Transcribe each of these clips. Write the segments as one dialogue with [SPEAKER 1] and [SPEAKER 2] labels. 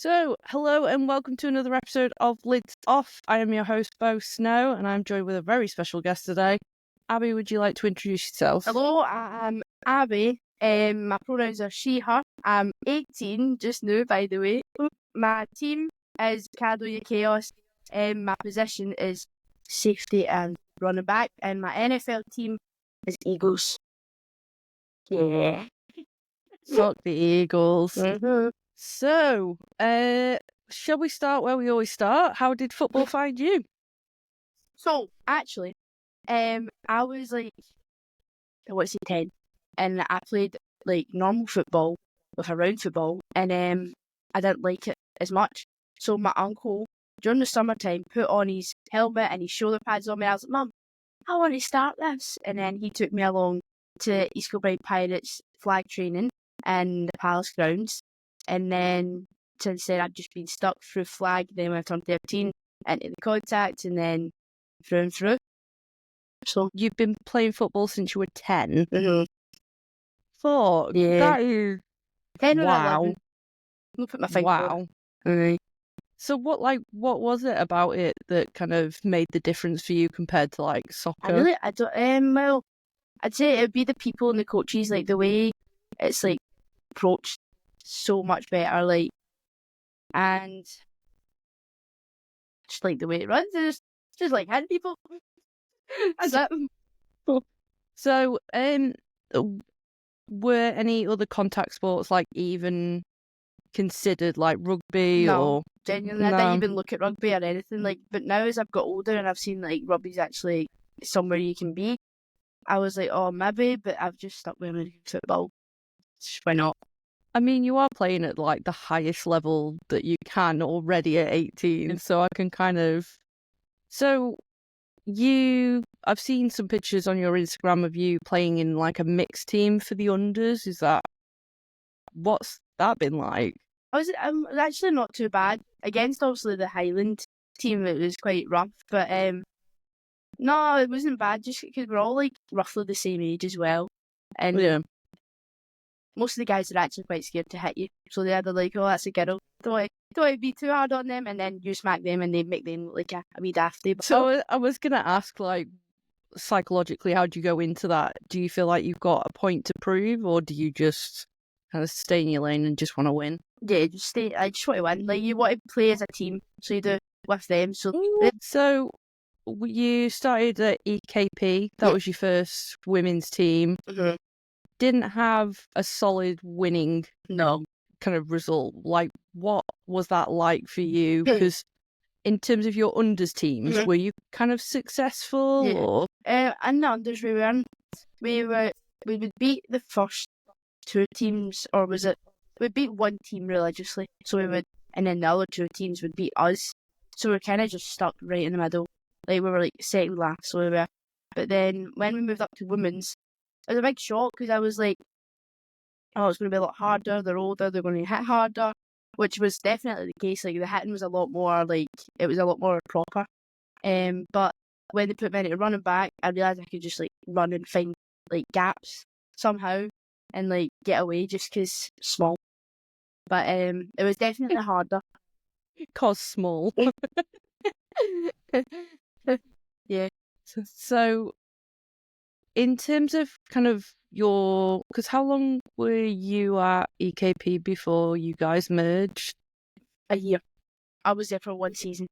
[SPEAKER 1] So, hello and welcome to another episode of Lids Off. I am your host, Bo Snow, and I'm joined with a very special guest today. Abby, would you like to introduce yourself?
[SPEAKER 2] Hello, I'm Abi. My pronouns are she, her. I'm 18 just now, by the way. My team is Cadoya Chaos. My position is safety and running back. And my NFL team is Eagles. Yeah.
[SPEAKER 1] Fuck the Eagles.
[SPEAKER 2] Mm-hmm.
[SPEAKER 1] So, shall we start where we always start? How did football find you?
[SPEAKER 2] So, actually, I was like, 10, and I played like normal football with a round football, and I didn't like it as much. So my uncle, during the summertime, put on his helmet and his shoulder pads on me. I was like, Mum, I want to start this. And then he took me along to East Kilbride Pirates flag training in the Palace grounds. And then since then, I've just been stuck through flag. Then when I turned 13, into the contact, and then through and through. So
[SPEAKER 1] You've been playing football since you were 10?
[SPEAKER 2] Mm-hmm.
[SPEAKER 1] Fuck,
[SPEAKER 2] Yeah.
[SPEAKER 1] that is...
[SPEAKER 2] 10 or
[SPEAKER 1] wow.
[SPEAKER 2] 11. I'll put my finger
[SPEAKER 1] Wow.
[SPEAKER 2] on.
[SPEAKER 1] So what was it about it that kind of made the difference for you compared to like soccer?
[SPEAKER 2] I don't, well, I'd say it would be the people and the coaches, like the way it's like approached so much better, like, and just like the way it runs, it's just like hitting people. That's it.
[SPEAKER 1] So, were any other contact sports like even considered like rugby
[SPEAKER 2] No,
[SPEAKER 1] or
[SPEAKER 2] genuinely, I didn't even look at rugby or anything. Like, but now as I've got older and I've seen like rugby's actually somewhere you can be, I was like, oh, maybe, but I've just stuck with American football. Why not?
[SPEAKER 1] I mean, you are playing at like the highest level that you can already at 18, so I can kind of. So I've seen some pictures on your Instagram of you playing in like a mixed team for the unders. What's that been like?
[SPEAKER 2] I was actually not too bad against obviously the Highland team. It was quite rough, but no, it wasn't bad. Just because we're all like roughly the same age as well, and
[SPEAKER 1] Yeah.
[SPEAKER 2] most of the guys are actually quite scared to hit you. So they're either like, "Oh, that's a girl. Don't want to be too hard on them," and then you smack them, and they make them look like a wee dafty.
[SPEAKER 1] So I was gonna ask, like, psychologically, how do you go into that? Do you feel like you've got a point to prove, or do you just kind of stay in your lane and just want to win?
[SPEAKER 2] Yeah, just stay. I just want to win. Like, you want to play as a team, so you do with them.
[SPEAKER 1] So you started at EKP. That was your first women's team.
[SPEAKER 2] Mm-hmm.
[SPEAKER 1] Didn't have a solid winning kind of result. Like, what was that like for you? Because in terms of your unders teams, were you kind of successful?
[SPEAKER 2] Yeah.
[SPEAKER 1] Or
[SPEAKER 2] In the unders, we would beat the first two teams, or was it? We beat one team religiously, so we would, and then the other two teams would beat us. So we're kind of just stuck right in the middle. Like, we were like second last, so we were. But then when we moved up to women's, it was a big shock because I was like, oh, it's going to be a lot harder. They're older. They're going to hit harder, which was definitely the case. Like, the hitting was a lot more it was a lot more proper. But when they put me into running back, I realised I could just like run and find like gaps somehow and like get away just because small. But it was definitely harder.
[SPEAKER 1] cause small.
[SPEAKER 2] Yeah.
[SPEAKER 1] So in terms of kind of because how long were you at EKP before you guys merged?
[SPEAKER 2] A year. I was there for one season.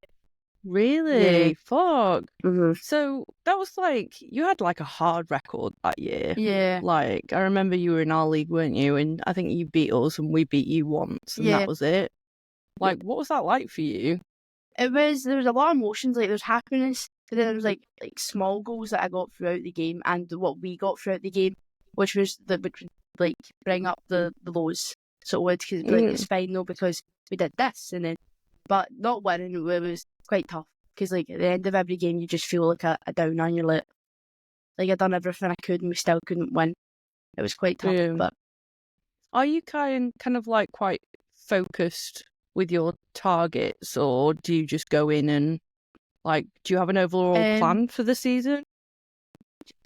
[SPEAKER 1] Really?
[SPEAKER 2] Yeah.
[SPEAKER 1] Fuck.
[SPEAKER 2] Mm-hmm.
[SPEAKER 1] So that was like, you had like a hard record that year.
[SPEAKER 2] Yeah.
[SPEAKER 1] Like, I remember you were in our league, weren't you? And I think you beat us and we beat you once, and
[SPEAKER 2] Yeah.
[SPEAKER 1] that was it. Like, what was that like for you?
[SPEAKER 2] There was a lot of emotions. Like, there's happiness, but then there was like small goals that I got throughout the game, and what we got throughout the game, which was that would like bring up the lows. So it would, because like, it's fine though because we did this, and then but not winning, it was quite tough because like at the end of every game you just feel like a down on your lip. Like, I'd done everything I could and we still couldn't win. It was quite tough.
[SPEAKER 1] Yeah.
[SPEAKER 2] But
[SPEAKER 1] are you kind of like quite focused with your targets, or do you just go in and like, do you have an overall plan for the season?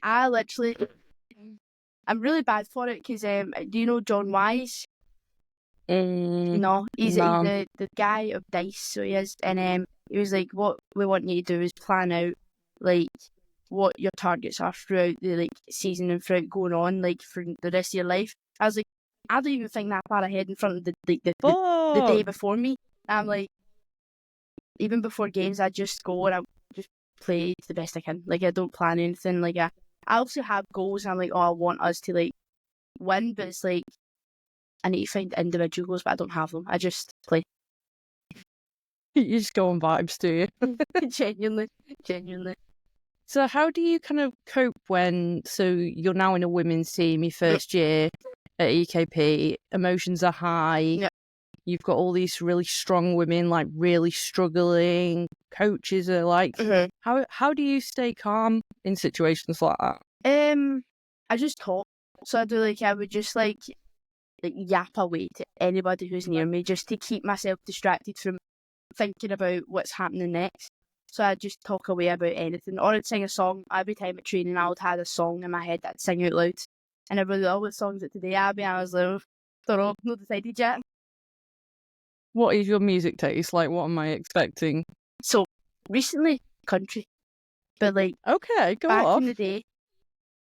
[SPEAKER 2] I'm really bad for it because do you know John Wise? No, he's
[SPEAKER 1] No.
[SPEAKER 2] the guy of dice, so he is. And he was like, what we want you to do is plan out like what your targets are throughout the like season and throughout going on like for the rest of your life. I was like, I don't even think that far ahead in front of the day before me. I'm like, even before games, I just go and I just play the best I can. Like I don't plan anything. Like I also have goals. And I'm like, oh, I want us to like win, but it's like I need to find individual goals, but I don't have them. I just play.
[SPEAKER 1] You just go on vibes, do you?
[SPEAKER 2] Genuinely.
[SPEAKER 1] So how do you kind of cope when, so you're now in a women's team, your first year at EKP, emotions are high,
[SPEAKER 2] Yeah.
[SPEAKER 1] you've got all these really strong women like really struggling, coaches are like, how do you stay calm in situations like that?
[SPEAKER 2] I just talk. So I would just like yap away to anybody who's near me just to keep myself distracted from thinking about what's happening next. So I'd just talk away about anything. Or I'd sing a song. Every time at training I would have a song in my head that I'd sing out loud. And everybody, oh, what song's it today, Abby? And I was like, oh, don't know, not decided yet.
[SPEAKER 1] What is your music taste? Like, what am I expecting?
[SPEAKER 2] So, recently, country. But like,
[SPEAKER 1] okay, go
[SPEAKER 2] back
[SPEAKER 1] off.
[SPEAKER 2] in the day,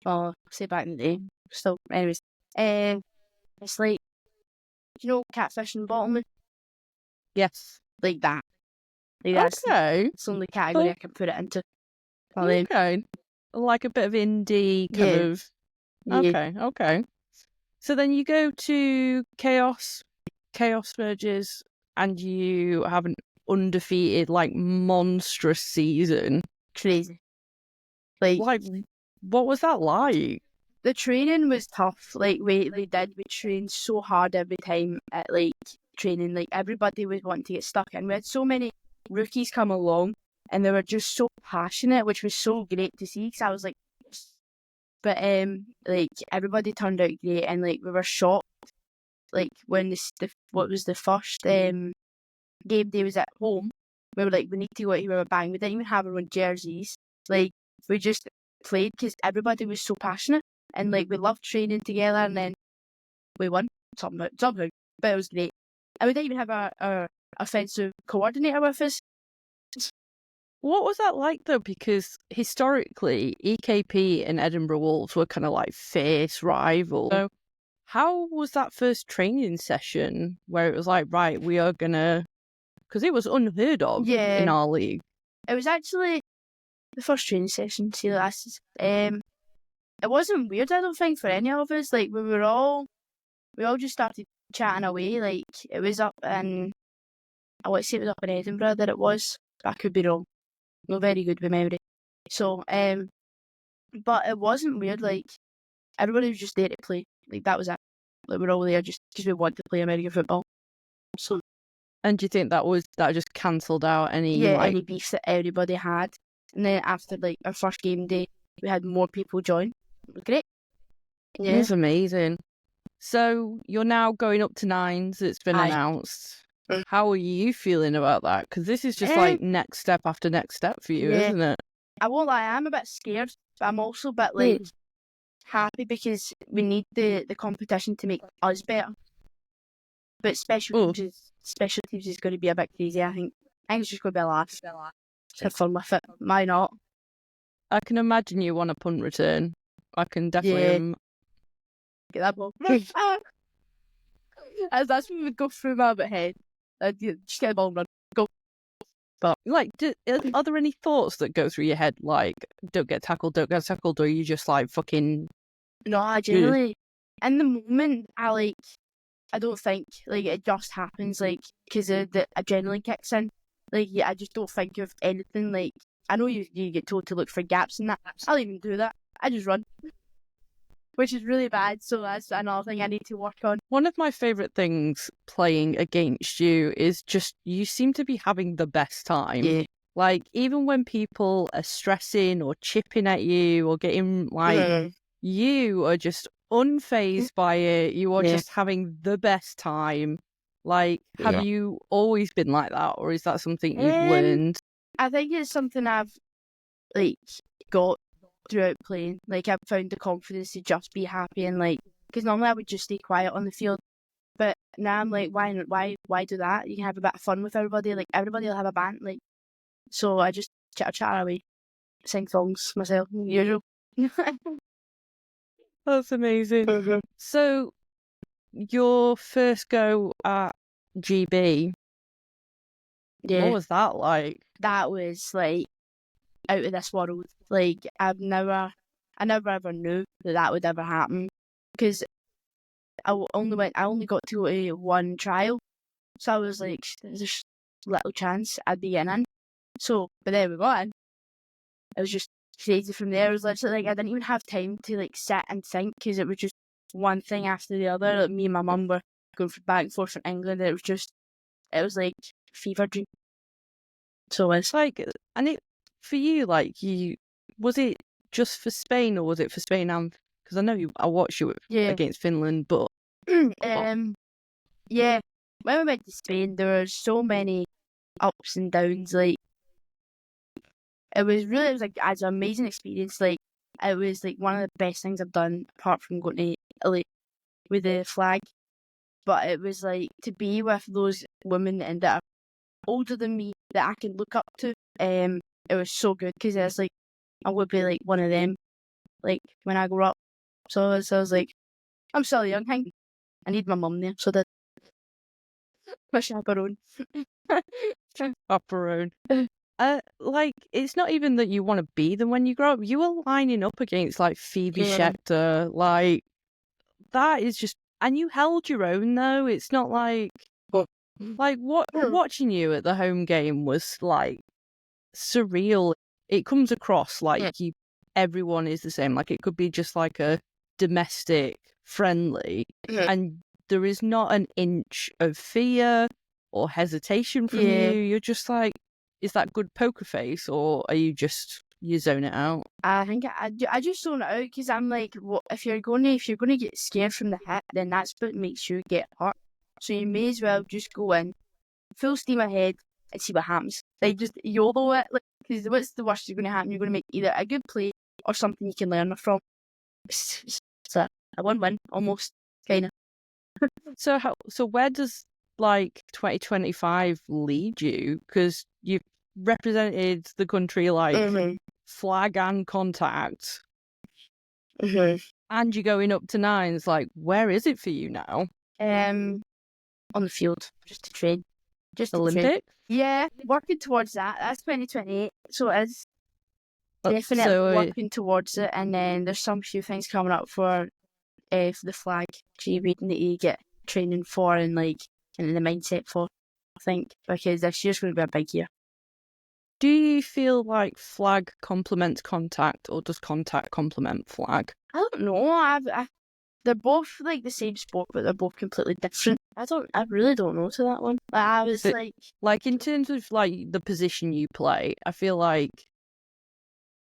[SPEAKER 2] well, say back in the day, still, anyways, it's like, you know, Catfish and Bottom,
[SPEAKER 1] Yes.
[SPEAKER 2] like that. Like that's
[SPEAKER 1] Okay.
[SPEAKER 2] the only category I can put it into.
[SPEAKER 1] Okay. Like a bit of indie kind of.
[SPEAKER 2] Yeah.
[SPEAKER 1] Okay. So then you go to Chaos Merges, and you have an undefeated, like, monstrous season.
[SPEAKER 2] Crazy. Like,
[SPEAKER 1] what was that like?
[SPEAKER 2] the training was tough. Like, we trained so hard every time at, like, training. Like, everybody was wanting to get stuck in. We had so many rookies come along, and they were just so passionate, which was so great to see, because I was like, but, like, everybody turned out great, and, like, we were shocked. Like, when what was the first, game day was at home, we were like, we need to go out here with a bang. We didn't even have our own jerseys. Like, we just played because everybody was so passionate, and like we loved training together, and then we won somehow, but it was great. And we didn't even have our offensive coordinator with us.
[SPEAKER 1] What was that like though? Because historically, EKP and Edinburgh Wolves were kind of like fierce rivals. So how was that first training session where it was like, right, we are gonna, because it was unheard of in our league.
[SPEAKER 2] It was actually the first training session. See, last it wasn't weird, I don't think, for any of us. Like, we all just started chatting away. Like, it was up in, I want to say it was up in Edinburgh that it was. I could be wrong. Not very good with memory. So, but it wasn't weird. Like, everybody was just there to play. Like, that was it. Like, we're all there just because we want to play American football. So.
[SPEAKER 1] And do you think that just cancelled out any
[SPEAKER 2] beef that everybody had? And then after like our first game day, we had more people join. It was great. Yeah,
[SPEAKER 1] it was amazing. So you're now going up to nines. It's been announced. How are you feeling about that? Because this is just like next step after next step for you, isn't it?
[SPEAKER 2] I won't lie, I'm a bit scared, but I'm also a bit like happy because we need the competition to make us better. But special teams is going to be a bit crazy. I think it's just going to be a laugh. Just have fun with it. Why not?
[SPEAKER 1] I can imagine you on a punt return. I can definitely
[SPEAKER 2] get that ball. That's what would go through my head. Just get the ball and run. Go.
[SPEAKER 1] But like, are there any thoughts that go through your head like, don't get tackled, or are you just like fucking?
[SPEAKER 2] No, I generally, in the moment, I don't think like it just happens like because the adrenaline kicks in. Like, I just don't think of anything. Like, I know you get told to look for gaps in that. I'll even do that. I just run, which is really bad. So that's another thing I need to work on.
[SPEAKER 1] One of my favourite things playing against you is just you seem to be having the best time.
[SPEAKER 2] Yeah.
[SPEAKER 1] Like, even when people are stressing or chipping at you or getting like, you are just unfazed by it. You are just having the best time. Like, have you always been like that, or is that something you've learned?
[SPEAKER 2] I think it's something I've like got throughout playing. Like, I've found the confidence to just be happy and like, because normally I would just stay quiet on the field, But now I'm like, why do that? You can have a bit of fun with everybody. Like everybody will have a band. Like, so I just chat away, sing songs myself, usual.
[SPEAKER 1] That's amazing. So, your first go at GB,
[SPEAKER 2] Yeah,
[SPEAKER 1] what was that like?
[SPEAKER 2] that was like out of this world. Like I never ever knew that would ever happen because I only got to go to one trial, so I was like, there's little chance I'd be in. So, but there we got in. It was just crazy from there. It was literally like I didn't even have time to like sit and think because it was just one thing after the other. Like me and my mum were going back and forth from England. It was like fever dream. So it's
[SPEAKER 1] Like, and it for you, like, was it just for Spain or was it for Spain and because I know I watched you against Finland, but
[SPEAKER 2] yeah. When we went to Spain, there were so many ups and downs. Like it was like as an amazing experience. Like it was like one of the best things I've done apart from going to Italy with the flag. But it was like to be with those women and that are older than me that I can look up to. It was so good because it's like I would be like one of them, like when I grow up. So I was like, I'm still a young thing. I need my mum there, so that my chaperone.
[SPEAKER 1] chaperone. Like it's not even that you want to be them when you grow up. You were lining up against like Phoebe Schechter, like that is just, and you held your own though. It's not like watching you at the home game was like surreal. It comes across like everyone is the same. Like it could be just like a domestic friendly, and there is not an inch of fear or hesitation from you. You're just like, is that good poker face, or are you zone it out?
[SPEAKER 2] I think I just zone it out because I'm like, well, if you're gonna get scared from the hit, then that's what makes you get hurt. So you may as well just go in full steam ahead and see what happens. Like just YOLO it, like because what's the worst that's going to happen? You're going to make either a good play or something you can learn from. It's a win-win almost, kind of.
[SPEAKER 1] So where does like 2025 lead you? Because you've represented the country like flag and contact, and you're going up to nines. Like, where is it for you now?
[SPEAKER 2] On the field, just to train, just
[SPEAKER 1] Olympic.
[SPEAKER 2] Yeah, working towards that. That's 2028, so it's definitely working towards it. And then there's some few things coming up for the flag GB that you get training for and like in the mindset for, I think, because this year's going to be a big year.
[SPEAKER 1] Do you feel like flag complements contact, or does contact complement flag?
[SPEAKER 2] I don't know. They're both like the same sport, but they're both completely different. I really don't know to that one. I was
[SPEAKER 1] like in terms of like the position you play, I feel like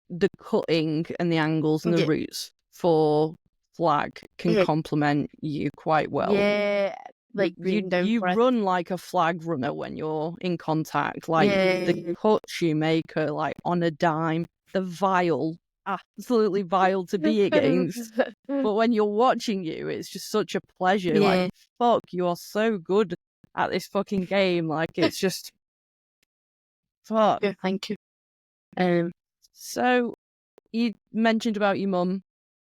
[SPEAKER 1] the cutting and the angles and the routes for flag can complement you quite well.
[SPEAKER 2] Yeah, like
[SPEAKER 1] you run like a flag runner when you're in contact. Like the cuts you make are like on a dime. They're vile, absolutely vile to be against. But when you're watching you, it's just such a pleasure. Like, fuck, you are so good at this fucking game. Like, it's just fuck.
[SPEAKER 2] Yeah, thank you.
[SPEAKER 1] So you mentioned about your mum,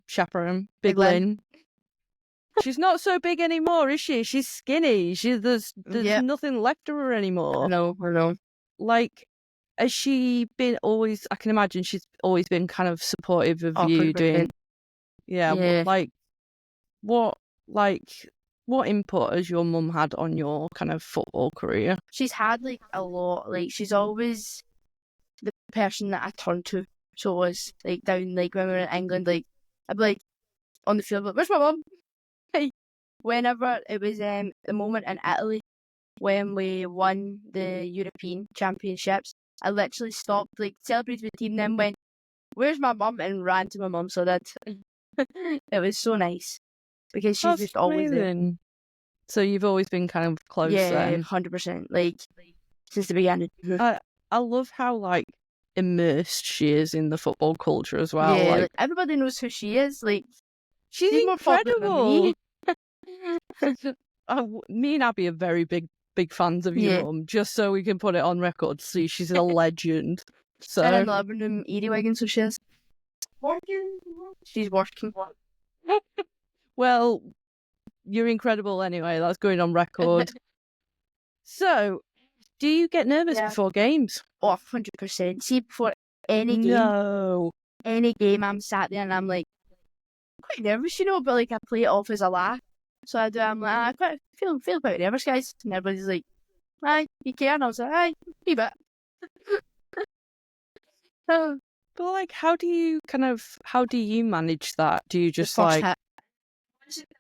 [SPEAKER 1] chaperone, Big Lynn. She's not so big anymore, is she? She's skinny. There's nothing left of her anymore.
[SPEAKER 2] I know.
[SPEAKER 1] Like, has she been always? I can imagine she's always been kind of supportive of you doing. Yeah. What input has your mum had on your kind of football career?
[SPEAKER 2] She's had like a lot. Like she's always the person that I turn to. So it was like down like when we were in England, like I'd be like on the field, like, where's my mum? Whenever it was the moment in Italy when we won the European Championships, I literally stopped, like celebrated with the team, then went, where's my mum? And ran to my mum. So that it was so nice because she's just always there.
[SPEAKER 1] So you've always been kind of close.
[SPEAKER 2] Yeah, 100%. Like since the beginning.
[SPEAKER 1] I love how like immersed she is in the football culture as well.
[SPEAKER 2] Yeah, like everybody knows who she is. Like
[SPEAKER 1] she's incredible. me and Abby are very big fans of your mum, just so we can put it on record. See, she's a legend. So
[SPEAKER 2] and in the living room, Edie Wiggin, so she's working. She's working.
[SPEAKER 1] Well, you're incredible anyway. That's going on record. So, do you get nervous before games?
[SPEAKER 2] Oh, 100%. See, before any game, I'm sat there and I'm like, quite nervous, but like I play it off as a laugh. So I do, I'm like, I quite feel quite nervous, guys. And everybody's like, aye, you care? And I was like, aye, wee bit.
[SPEAKER 1] But like, how do you manage that? Do you just
[SPEAKER 2] first hit.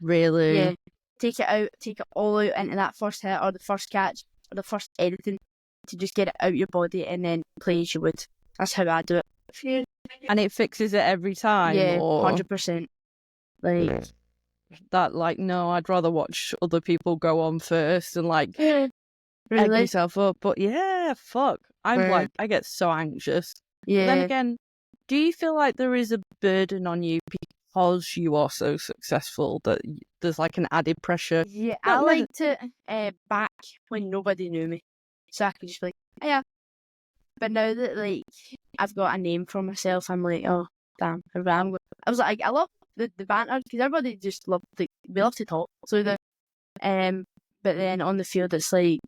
[SPEAKER 1] Really?
[SPEAKER 2] Yeah, take it all out into that first hit or the first catch or the first anything to just get it out your body and then play as you would. That's how I do it.
[SPEAKER 1] And it fixes it every time?
[SPEAKER 2] Yeah, 100%. Like
[SPEAKER 1] that, like, no, I'd rather watch other people go on first and like
[SPEAKER 2] egg
[SPEAKER 1] yourself up. But yeah, fuck. I get so anxious.
[SPEAKER 2] Yeah.
[SPEAKER 1] But then again, do you feel like there is a burden on you because you are so successful that there's like an added pressure?
[SPEAKER 2] Yeah, I like to back when nobody knew me. So I could just be like, oh, yeah. But now that like I've got a name for myself, I'm like, oh damn, I was like, I love the banter because everybody just we love to talk. So but then on the field it's like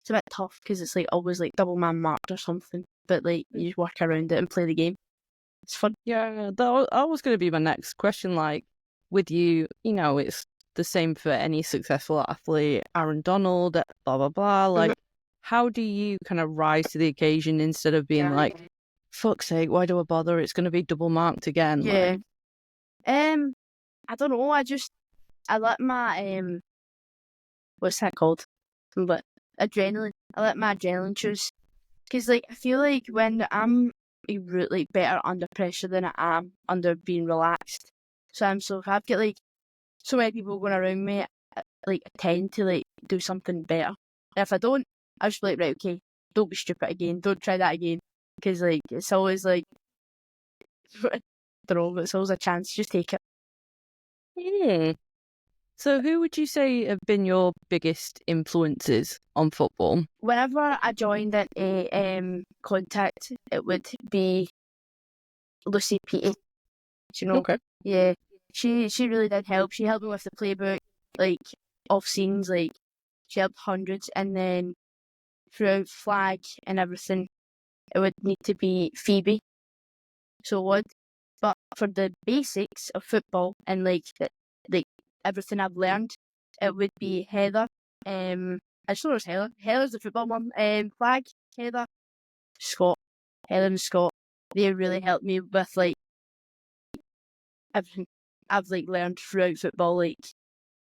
[SPEAKER 2] it's a bit tough because it's like always like double man marked or something. But like you just work around it and play the game. It's fun.
[SPEAKER 1] Yeah, that was going to be my next question. Like with you, it's the same for any successful athlete. Aaron Donald, blah blah blah. Like, how do you kind of rise to the occasion instead of being like, fuck's sake, why do I bother? It's going to be double marked again.
[SPEAKER 2] Yeah. Like... I don't know. I let my what's that called? But adrenaline. I let my adrenaline choose. Because like I feel like when I'm like better under pressure than I am under being relaxed. So if I've got like so many people going around me, like I tend to like do something better. And if I don't, I'll just be like, right, okay, don't be stupid again, don't try that again. Because like it's always like I don't know, but it's always a chance. Just take it.
[SPEAKER 1] So who would you say have been your biggest influences on football?
[SPEAKER 2] Whenever I joined at a Contact, it would be Lucy Petey.
[SPEAKER 1] Okay.
[SPEAKER 2] Yeah, she really did help. She helped me with the playbook, like off scenes, like she helped hundreds. And then throughout flag and everything, it would need to be Phoebe. So it would. But for the basics of football and like everything I've learned, it would be Heather. I just know it's Heather. Heather's the football one. Flag, Heather, Scott. Heather and Scott. They really helped me with like everything I've like learned throughout football, like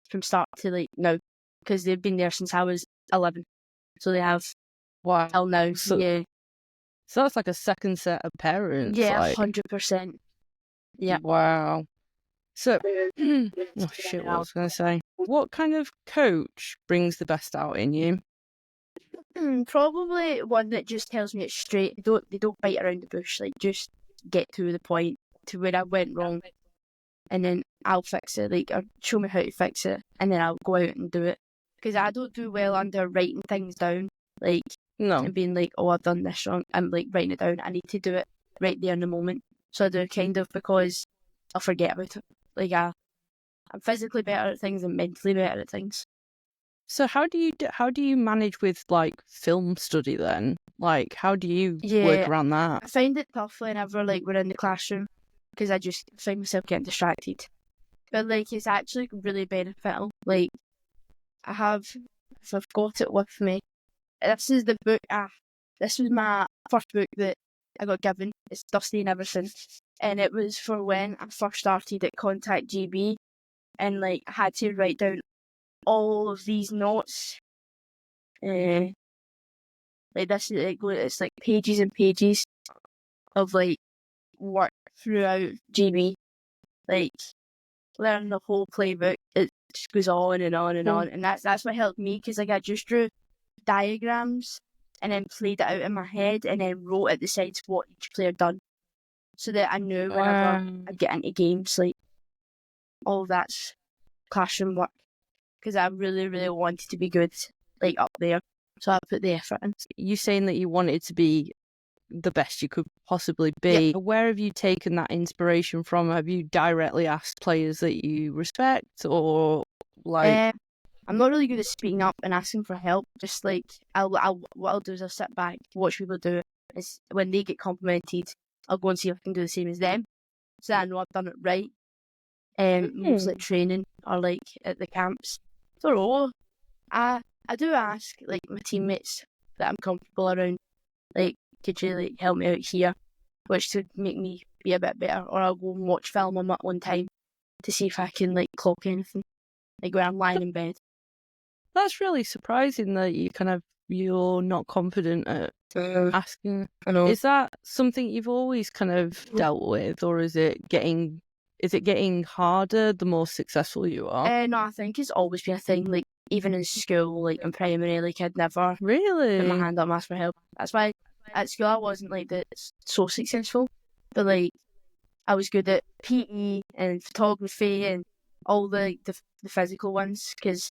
[SPEAKER 2] from start to like now, because they've been there since I was 11. So they have till now.
[SPEAKER 1] So,
[SPEAKER 2] yeah.
[SPEAKER 1] So that's like a second set of parents.
[SPEAKER 2] Yeah, 100%. Yeah.
[SPEAKER 1] Wow. So, oh shit, what I was going to say. What kind of coach brings the best out in you?
[SPEAKER 2] Probably one that just tells me it straight. They don't bite around the bush. Like, just get to the point to where I went wrong, and then I'll fix it. Like, or show me how to fix it, and then I'll go out and do it. Because I don't do well under writing things down. Like, and being like, oh, I've done this wrong. I'm like writing it down. I need to do it right there in the moment. So I do kind of because I'll forget about it. Like I'm physically better at things and mentally better at things.
[SPEAKER 1] So how do you manage with like film study then? Like how do you work around that?
[SPEAKER 2] I find it tough whenever like we're in the classroom because I just find myself getting distracted. But like it's actually really beneficial. Like if I've got it with me. This is the book. This was my first book that I got given. It's dusty and everything. And it was for when I first started at Contact GB, and like I had to write down all of these notes. Like this is it's like pages and pages of like work throughout GB, like learning the whole playbook. It just goes on and on and on, and that's what helped me because like I just drew diagrams and then played it out in my head and then wrote at the sides what each player done. So that I knew whenever I'd get into games, like, all that's classroom work. because I really, really wanted to be good, like up there. So I put the effort in.
[SPEAKER 1] You saying that you wanted to be the best you could possibly be.
[SPEAKER 2] Yep.
[SPEAKER 1] Where have you taken that inspiration from? Have you directly asked players that you respect, or like?
[SPEAKER 2] I'm not really good at speaking up and asking for help. Just like what I'll do is I'll sit back, watch people do it. Is when they get complimented, I'll go and see if I can do the same as them, so I know I've done it right. Mostly at training or like at the camps. So I do ask like my teammates that I'm comfortable around, like, could you like help me out here, which would make me be a bit better. Or I'll go and watch film on my own time to see if I can like clock anything, like when I'm lying in bed.
[SPEAKER 1] That's really surprising that you're not confident at asking.
[SPEAKER 2] I know.
[SPEAKER 1] Is that something you've always kind of dealt with, or is it getting harder the more successful you are?
[SPEAKER 2] No, I think it's always been a thing. Like even in school, like in primary, like I'd never
[SPEAKER 1] Really
[SPEAKER 2] put my hand up and ask for help. That's why at school I wasn't like so successful, but like I was good at PE and photography and all the physical ones, because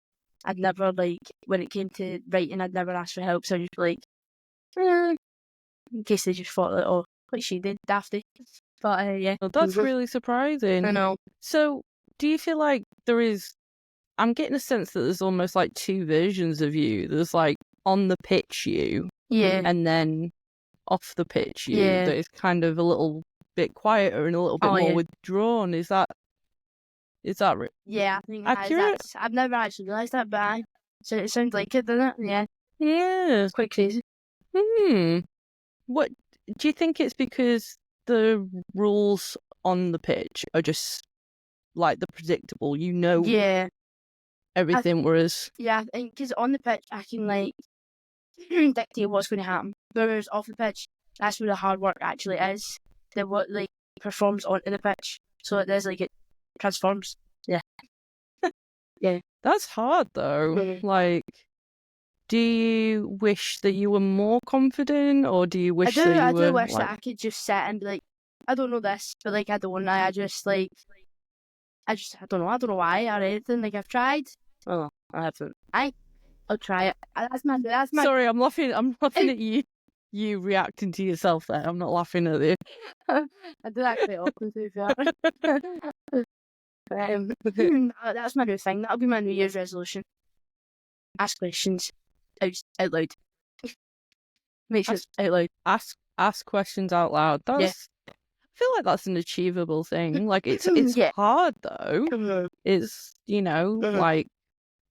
[SPEAKER 2] I'd never, like, when it came to writing, I'd never ask for help, so I'd just be like, in case they just thought like, oh, what she did, dafty. But yeah.
[SPEAKER 1] Well, that's really surprising.
[SPEAKER 2] I know.
[SPEAKER 1] So, do you feel like I'm getting a sense that there's almost like two versions of you. There's like on the pitch you,
[SPEAKER 2] Yeah.
[SPEAKER 1] and then off the pitch you,
[SPEAKER 2] Yeah.
[SPEAKER 1] that is kind of a little bit quieter and a little bit more withdrawn. Is that
[SPEAKER 2] Yeah, I think
[SPEAKER 1] accurate?
[SPEAKER 2] I've never actually realised that, but so it sounds like it, doesn't it? Yeah.
[SPEAKER 1] Yeah.
[SPEAKER 2] It's quite crazy.
[SPEAKER 1] What do you think it's because the rules on the pitch are just like the predictable,
[SPEAKER 2] Yeah.
[SPEAKER 1] everything, whereas
[SPEAKER 2] Yeah, I think because on the pitch I can like dictate what's going to happen, whereas off the pitch that's where the hard work actually is. That what like performs onto the pitch, so it is like it transforms. Yeah. Yeah.
[SPEAKER 1] that's hard though. Like, do you wish that you were more confident, or do you wish that you were?
[SPEAKER 2] I do wish that I could just sit and be like, I don't know this, but like I don't. I just like, I don't know. I don't know why or anything. Like I've tried. Oh, I haven't. I'll try it. That's my.
[SPEAKER 1] Sorry, I'm laughing. I'm laughing at you. You reacting to yourself there. I'm not laughing at you.
[SPEAKER 2] I do that quite often, to be fair. That's my new thing. That'll be my New Year's resolution. Ask questions out loud. Make sure it's out loud.
[SPEAKER 1] Ask questions out loud. That's. I feel like that's an achievable thing. Like it's hard though. It's like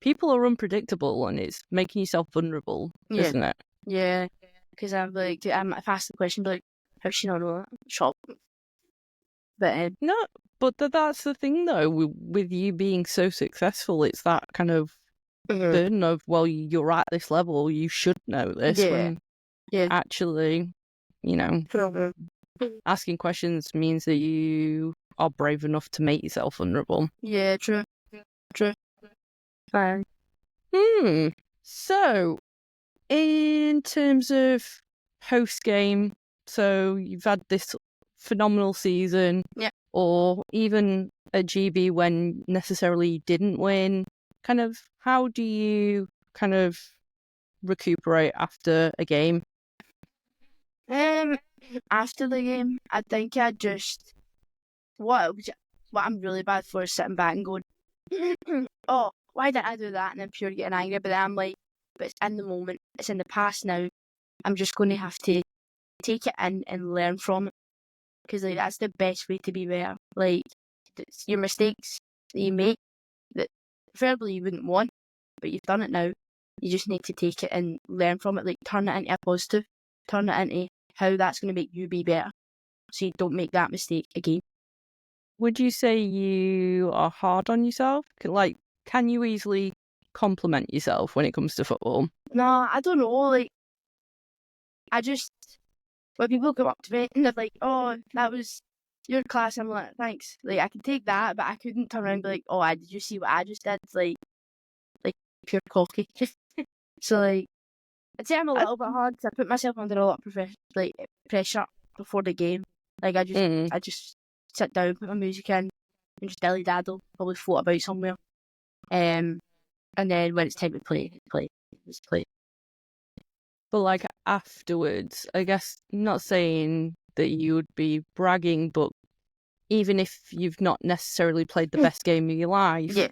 [SPEAKER 1] people are unpredictable, and it's making yourself vulnerable, isn't it?
[SPEAKER 2] Yeah. Because I'm like, if I ask the question, like, how does she not know that? Shop. But
[SPEAKER 1] no, but that's the thing though. With you being so successful, it's that kind of burden of, well, you're at this level, you should know this. When actually, asking questions means that you are brave enough to make yourself vulnerable.
[SPEAKER 2] Yeah, true.
[SPEAKER 1] So, in terms of post-game, so you've had this phenomenal season, or even at GB when necessarily you didn't win, kind of how do you kind of recuperate after a game?
[SPEAKER 2] After the game, I think I just what I'm really bad for is sitting back and going, oh, why didn't I do that? And then pure getting angry. But then I'm like, but it's in the moment. It's in the past now. I'm just going to have to take it in and learn from it, because like that's the best way to be better. Like your mistakes that you make, that preferably you wouldn't want, but you've done it now. You just need to take it and learn from it. Like turn it into a positive. Turn it into how that's going to make you be better, so you don't make that mistake again.
[SPEAKER 1] Would you say you are hard on yourself? Like, can you easily compliment yourself when it comes to football?
[SPEAKER 2] No, I don't know. Like, I just, when people come up to me and they're like, oh, that was your class, I'm like, thanks. Like, I can take that, but I couldn't turn around and be like, oh, did you see what I just did? It's like pure cocky. So, like, I'd say I'm a little bit hard because I put myself under a lot of pressure before the game. Like, I just sit down, put my music in, and just dilly daddle, probably float about somewhere. And then when it's time to play, just play.
[SPEAKER 1] But like afterwards, I guess not saying that you would be bragging, but even if you've not necessarily played the best game of your life,
[SPEAKER 2] Yeah.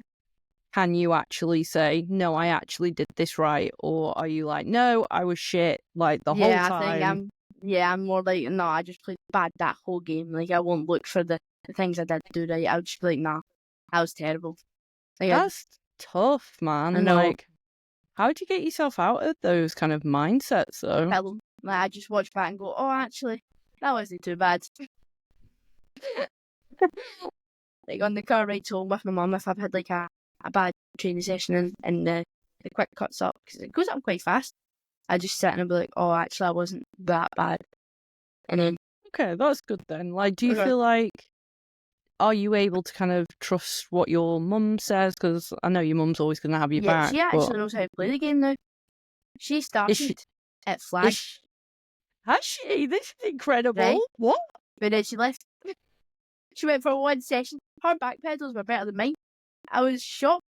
[SPEAKER 1] can you actually say, no, I actually did this right? Or are you like, no, I was shit like the whole time?
[SPEAKER 2] I think I'm more like, no, I just played bad that whole game. Like, I won't look for the things I did do right. I'll just be like, nah, that was terrible. Like,
[SPEAKER 1] That's tough, man.
[SPEAKER 2] I know.
[SPEAKER 1] Like, how'd you get yourself out of those kind of mindsets, though?
[SPEAKER 2] Tell them. Like, I just watch back and go, oh, actually, that wasn't too bad. Like, on the car ride home with my mum, if I've had like a bad training session and the quick cuts up, because it goes up quite fast, I just sit and be like, oh, actually, I wasn't that bad. And then,
[SPEAKER 1] Okay, that's good then. Like, do you
[SPEAKER 2] Okay.
[SPEAKER 1] feel like, are you able to kind of trust what your mum says? Because I know your mum's always going to have your back.
[SPEAKER 2] She actually knows how to play the game now. She started at flag.
[SPEAKER 1] Has she? This is incredible.
[SPEAKER 2] Right.
[SPEAKER 1] What?
[SPEAKER 2] But then she left. She went for one session. Her back pedals were better than mine. I was shocked.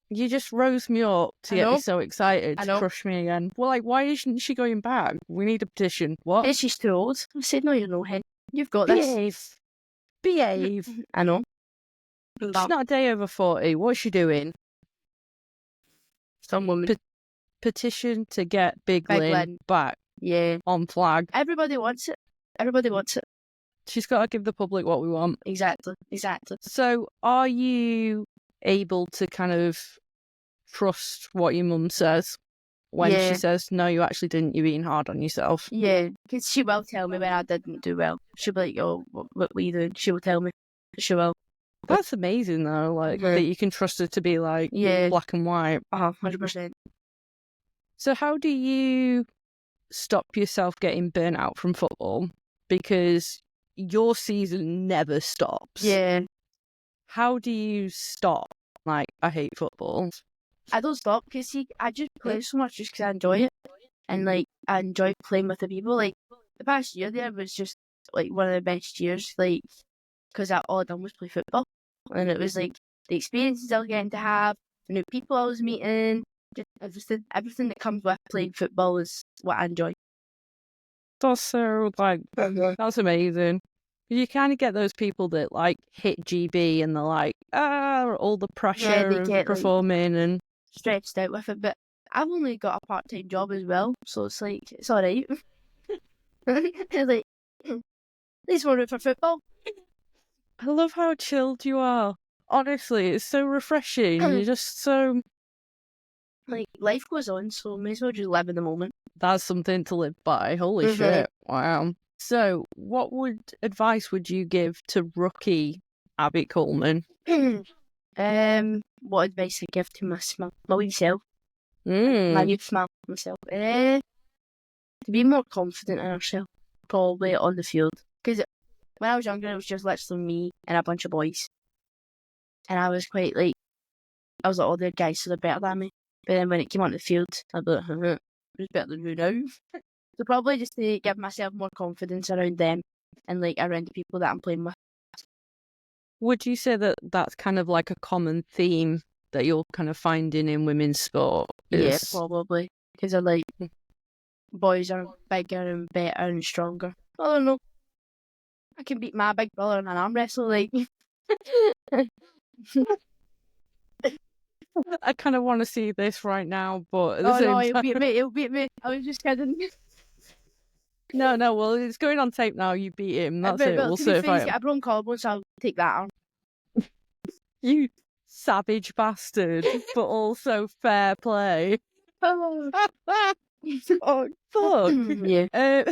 [SPEAKER 1] You just rose me up to get me so excited
[SPEAKER 2] I
[SPEAKER 1] to
[SPEAKER 2] know.
[SPEAKER 1] crush me again. Well, like, why isn't she going back? We need a petition. What?
[SPEAKER 2] And she's too old. I said, no, you're no hen. You've got this.
[SPEAKER 1] Behave.
[SPEAKER 2] I know.
[SPEAKER 1] She's not a day over 40. What's she doing?
[SPEAKER 2] Some woman.
[SPEAKER 1] Petition to get Big Lynn back.
[SPEAKER 2] Yeah.
[SPEAKER 1] On flag.
[SPEAKER 2] Everybody wants it. Everybody wants it.
[SPEAKER 1] She's got to give the public what we want.
[SPEAKER 2] Exactly.
[SPEAKER 1] So, are you able to kind of trust what your mum says when she says, no, you actually didn't, you're being hard on yourself?
[SPEAKER 2] Yeah, because she will tell me when I didn't do well. She'll be like, oh, what were you doing? She will tell me. She will.
[SPEAKER 1] That's amazing, though, like, that you can trust her to be, like, black and white.
[SPEAKER 2] 100%.
[SPEAKER 1] So how do you stop yourself getting burnt out from football? Because your season never stops.
[SPEAKER 2] Yeah.
[SPEAKER 1] How do you stop? Like, I hate football.
[SPEAKER 2] I don't stop because I just play so much just because I enjoy it. And, like, I enjoy playing with the people. Like, the past year there was just, like, one of the best years, like, because all I done was play football. And it was, like, the experiences I was getting to have, the new people I was meeting, just everything that comes with playing football is what I enjoy.
[SPEAKER 1] That's so, like, that's amazing. You kind of get those people that, like, hit GB and they're like, all the pressure of performing and
[SPEAKER 2] stressed out with it. But I've only got a part-time job as well, so it's like, it's all right. It's like, at least we're for football.
[SPEAKER 1] I love how chilled you are. Honestly, it's so refreshing. You're just so...
[SPEAKER 2] Like, life goes on, so may as well just live in the moment.
[SPEAKER 1] That's something to live by. Holy shit. Wow. So, what advice would you give to rookie Abi Coleman?
[SPEAKER 2] What advice I give to my wee self? My youth myself. To be more confident in ourselves, probably on the field. Because when I was younger, it was just literally me and a bunch of boys. And I was quite like, oh, they're guys, so they're better than me. But then when it came onto the field, I'd be like, who's better than who now? So probably just to give myself more confidence around them and like around the people that I'm playing with.
[SPEAKER 1] Would you say that that's kind of like a common theme that you're kind of finding in women's sport?
[SPEAKER 2] Yeah, probably. Because they're like, boys are bigger and better and stronger. I don't know. I can beat my big brother in an arm wrestle, like.
[SPEAKER 1] I kind of want to see this right now, but at
[SPEAKER 2] the
[SPEAKER 1] same time...
[SPEAKER 2] he'll beat me. I was just kidding.
[SPEAKER 1] No, well, it's going on tape now. You beat him. That's it. We'll
[SPEAKER 2] certify him. I broke collarbone, so I'll take that arm.
[SPEAKER 1] You savage bastard, but also fair play. Oh, fuck.
[SPEAKER 2] Yeah.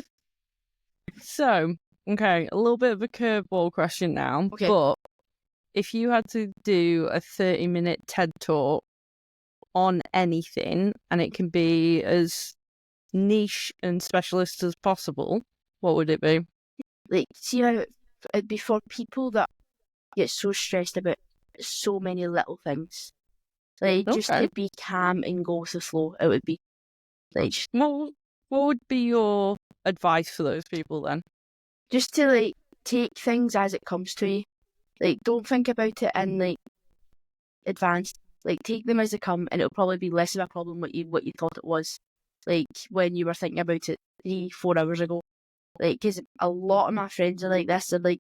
[SPEAKER 1] So, okay, a little bit of a curveball question now. Okay. But if you had to do a 30-minute TED Talk on anything, and it can be as niche and specialist as possible, what would it be?
[SPEAKER 2] Like, see how it'd be for people that get so stressed about so many little things. Like, just to be calm and go with the flow, it would be like...
[SPEAKER 1] What would be your advice for those people then?
[SPEAKER 2] Just to, like, take things as it comes to you. Like, don't think about it in, like, advanced. Like, take them as they come, and it'll probably be less of a problem what you thought it was. Like, when you were thinking about it 3-4 hours ago. Like, because a lot of my friends are like this. They're like,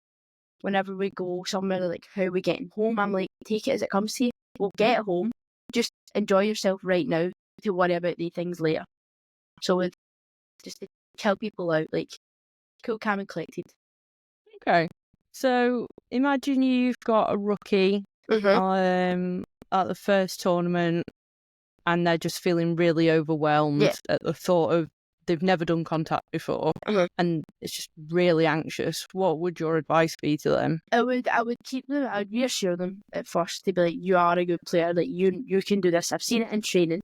[SPEAKER 2] whenever we go somewhere, they're like, how are we getting home? I'm like, take it as it comes to you. We'll get home. Just enjoy yourself right now to worry about these things later. So, just to chill people out, like, cool, calm, and collected.
[SPEAKER 1] Okay. So imagine you've got a rookie
[SPEAKER 2] Mm-hmm.
[SPEAKER 1] at the first tournament and they're just feeling really overwhelmed at the thought of they've never done contact before and it's just really anxious. What would your advice be to them?
[SPEAKER 2] I would keep them. I would reassure them at first to be like, you are a good player. Like, you can do this. I've seen it in training.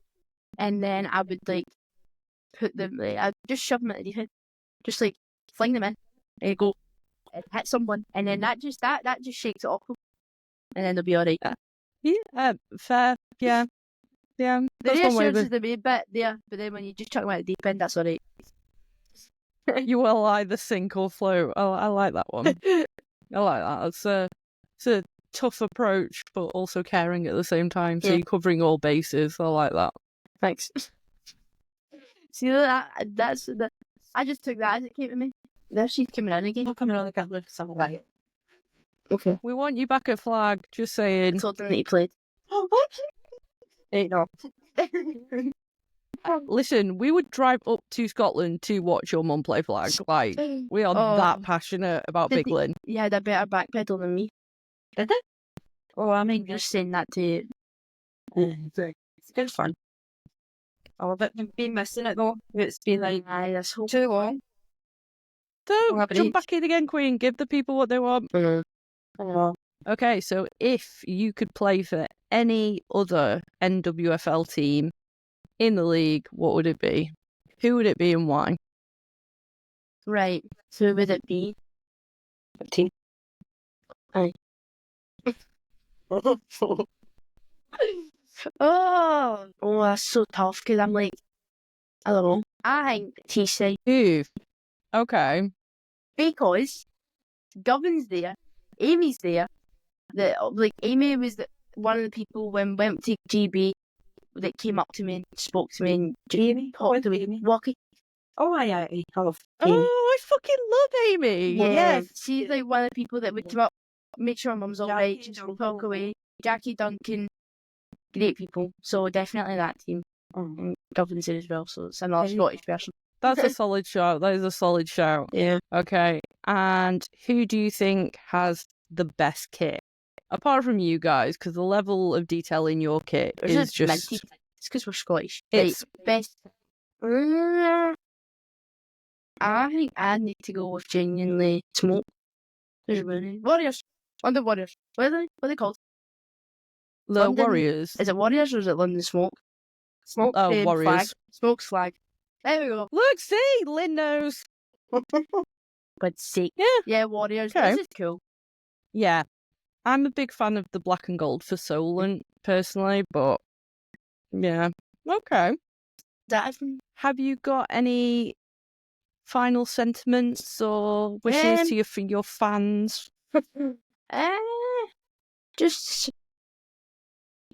[SPEAKER 2] And then I would like put them. Like, I'd just shove them at the deep end. Just like fling them in and go and hit someone, and then that just shakes it off them, and then they'll be alright.
[SPEAKER 1] Yeah, fair. Yeah. Yeah.
[SPEAKER 2] The
[SPEAKER 1] That's one way
[SPEAKER 2] reassurance
[SPEAKER 1] of
[SPEAKER 2] is the main bit there, but then when you just chuck them at the deep end, that's alright.
[SPEAKER 1] You will either sink or float. Oh, I like that one. I like that. It's a tough approach, but also caring at the same time. So you're covering all bases. I like that.
[SPEAKER 2] Thanks. See that's I just took that as it came to me. There she's coming in again.
[SPEAKER 3] I'm coming on the camera because I'm away.
[SPEAKER 2] Okay.
[SPEAKER 1] We want you back at flag. Just saying.
[SPEAKER 2] I told them that he played.
[SPEAKER 3] Oh, what? Hey, no.
[SPEAKER 1] Listen, we would drive up to Scotland to watch your mum play flag. Like, we are that passionate about Big Lynn.
[SPEAKER 2] You had a better back pedal than me.
[SPEAKER 3] Did it? Oh, I mean,
[SPEAKER 2] Just saying that to you.
[SPEAKER 3] it's good fun. Oh, but we've been missing it though. It's been like
[SPEAKER 2] This whole
[SPEAKER 3] too long.
[SPEAKER 1] So, jump back in again, Queen. Give the people what they want.
[SPEAKER 3] I know.
[SPEAKER 1] Okay, so if you could play for any other NWFL team in the league, what would it be? Who would it be and why?
[SPEAKER 2] Right. So who would it be?
[SPEAKER 3] Team.
[SPEAKER 2] Aye. Oh, that's so tough because I'm like, I don't know. I think T-side
[SPEAKER 1] Who? Okay.
[SPEAKER 2] because Govan's there, Amy's there. Amy was one of the people when we went to GB that came up to me and spoke to me and
[SPEAKER 3] Amy?
[SPEAKER 2] talked to me. Walkie.
[SPEAKER 3] Oh, I love Amy.
[SPEAKER 1] Oh, I fucking love Amy.
[SPEAKER 2] Yeah,
[SPEAKER 1] Yes.
[SPEAKER 2] she's like one of the people that would come up, make sure mum's all right, just talk away. Jackie Duncan, great people. So definitely that team. And Govan's there as well, so it's another Scottish person.
[SPEAKER 1] That's a solid shout. That is a solid shout.
[SPEAKER 2] Yeah.
[SPEAKER 1] Okay. And who do you think has the best kit? Apart from you guys, because the level of detail in your kit is just...
[SPEAKER 2] It's because we're Scottish.
[SPEAKER 1] It's...
[SPEAKER 2] Like, best... I think I need to go with genuinely Smoke. Warriors. London Warriors. What are they called?
[SPEAKER 1] The
[SPEAKER 2] London...
[SPEAKER 1] Warriors.
[SPEAKER 2] Is it Warriors or is it London Smoke?
[SPEAKER 3] Smoke.
[SPEAKER 1] Oh, Warriors.
[SPEAKER 2] Flag. Smoke's flag. There we go.
[SPEAKER 1] Look, see? Lynn knows.
[SPEAKER 2] God's sake.
[SPEAKER 1] Yeah.
[SPEAKER 2] Yeah, Warriors.
[SPEAKER 1] Okay.
[SPEAKER 2] This is cool.
[SPEAKER 1] Yeah. I'm a big fan of the black and gold for Solent, personally, but yeah. Okay. Have you got any final sentiments or wishes to your fans?
[SPEAKER 2] Just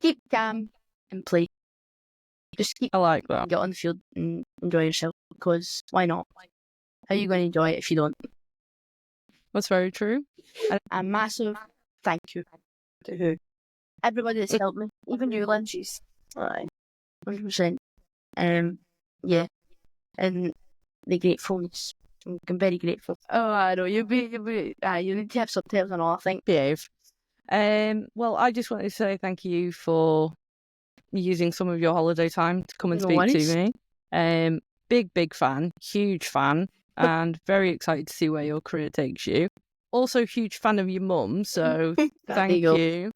[SPEAKER 2] keep calm and play. Just keep
[SPEAKER 1] I like that.
[SPEAKER 2] get on the field and enjoy yourself, because why not? How are you going to enjoy it if you don't?
[SPEAKER 1] That's very true.
[SPEAKER 2] A massive thank you
[SPEAKER 3] To who?
[SPEAKER 2] everybody that's helped me, even you, Lynn.
[SPEAKER 3] Aye.
[SPEAKER 2] 100%. Yeah, and the gratefulness. I'm very grateful. Oh, I know you need to have subtitles and all. I think.
[SPEAKER 1] Behave. Well, I just wanted to say thank you for using some of your holiday time to come and speak to me. Big fan, huge fan, and very excited to see where your career takes you. Also, huge fan of your mum, so thank you.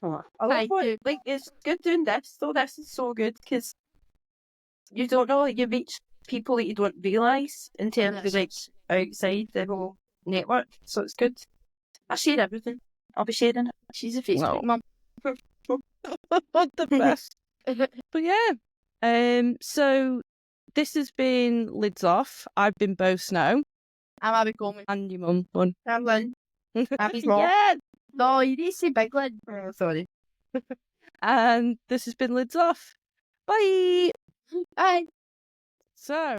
[SPEAKER 3] Oh, I love like, it's good doing this, though. This is so good, because you don't know, like, you reach people that you don't realise in terms of, like, outside the whole network, so it's good. I share everything. I'll be sharing it.
[SPEAKER 2] She's a Facebook mum.
[SPEAKER 1] The best. But yeah. So this has been Lids Off. I've been Bo Snow.
[SPEAKER 2] I'm Abi Coleman.
[SPEAKER 1] And your mum. One.
[SPEAKER 2] I'm Lynn.
[SPEAKER 3] Abby's mom.
[SPEAKER 2] Yeah. No, you need to say Big Lynn.
[SPEAKER 3] Oh, sorry.
[SPEAKER 1] And this has been Lids Off. Bye!
[SPEAKER 2] Bye.
[SPEAKER 1] So,